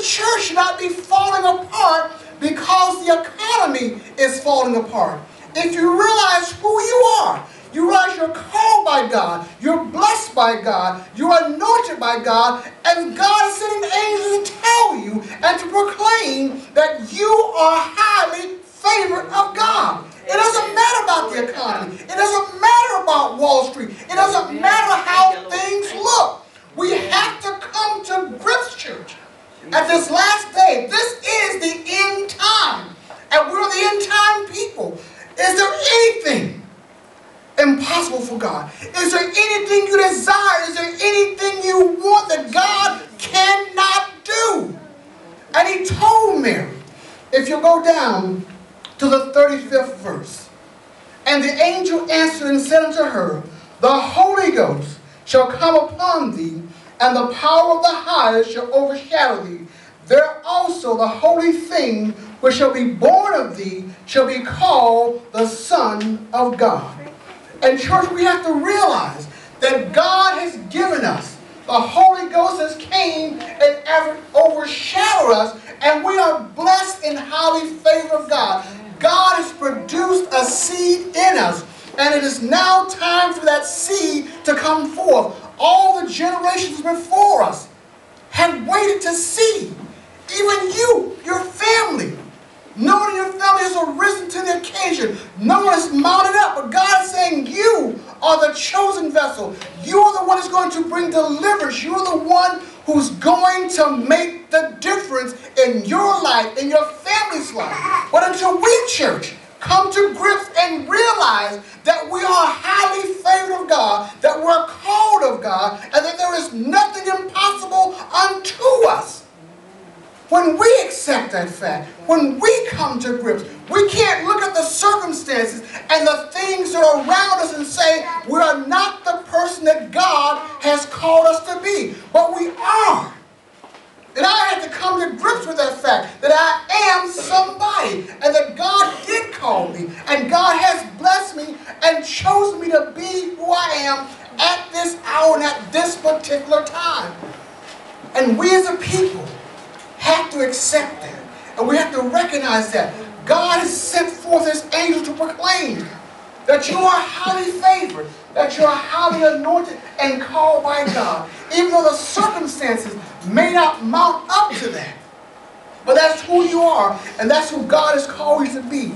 church should not be falling apart because the economy is falling apart. If you realize who you are, you realize you're called by God, you're blessed by God, you're anointed by God, and God is sending angels to tell you and to proclaim that you are highly favored of God. It doesn't matter about the economy. It doesn't matter about Wall Street. It doesn't matter how things look. We have to come to grips, church, at this last day. This is the end time, and we're the end time people. Is there anything impossible for God? Is there anything you desire? Is there anything you want that God cannot do? And he told Mary, if you go down to the 35th verse, and the angel answered and said unto her, the Holy Ghost shall come upon thee, and the power of the highest shall overshadow thee. There also the holy thing which shall be born of thee shall be called the Son of God. And church, we have to realize that God has given us. The Holy Ghost has came and overshadowed us, and we are blessed and highly favored of God. God has produced a seed in us, and it is now time for that seed to come forth. All the generations before us had waited to see. Even you, your family. No one in your family has arisen to the occasion. No one has mounted up. But God is saying you are the chosen vessel. You are the one who's going to bring deliverance. You are the one who's going to make the difference in your life, in your family's life. But until we, church, come to grips and realize that we are highly favored of God, that we're called of God, and that there is nothing impossible unto us. When we accept that fact, when we come to grips, we can't look at the circumstances and the things that are around us and say we are not the person that God has called us to be. But we are. And I had to come to grips with that fact that I am somebody and that God did call me and God has blessed me and chosen me to be who I am at this hour and at this particular time. And we as a people have to accept that. And we have to recognize that. God has sent forth his angels to proclaim that you are highly favored, that you are highly anointed and called by God. Even though the circumstances may not mount up to that. But that's who you are, and that's who God has called you to be.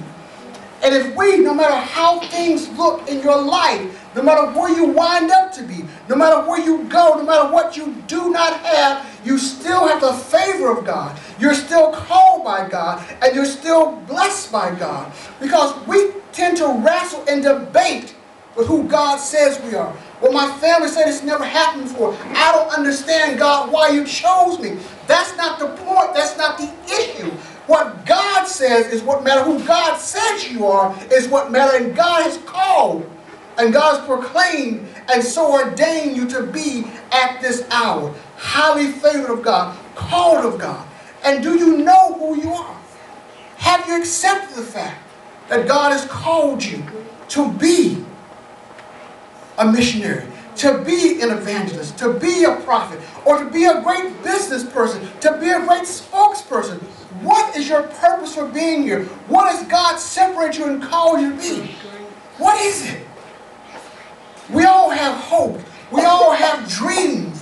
And if we, no matter how things look in your life, no matter where you wind up to be, no matter where you go, no matter what you do not have, you still have the favor of God. You're still called by God, and you're still blessed by God. Because we tend to wrestle and debate with who God says we are. Well, my family said it's never happened before. I don't understand, God, why you chose me. That's not the point. That's not the issue. What God says is what matters. Who God says you are is what matters. And God has called, and God has proclaimed, and so ordained you to be at this hour. Highly favored of God, called of God. And do you know who you are? Have you accepted the fact that God has called you to be a missionary, to be an evangelist, to be a prophet, or to be a great business person, to be a great spokesperson? What is your purpose for being here? What has God separated you and called you to be? What is it? We all have hope. We all have dreams.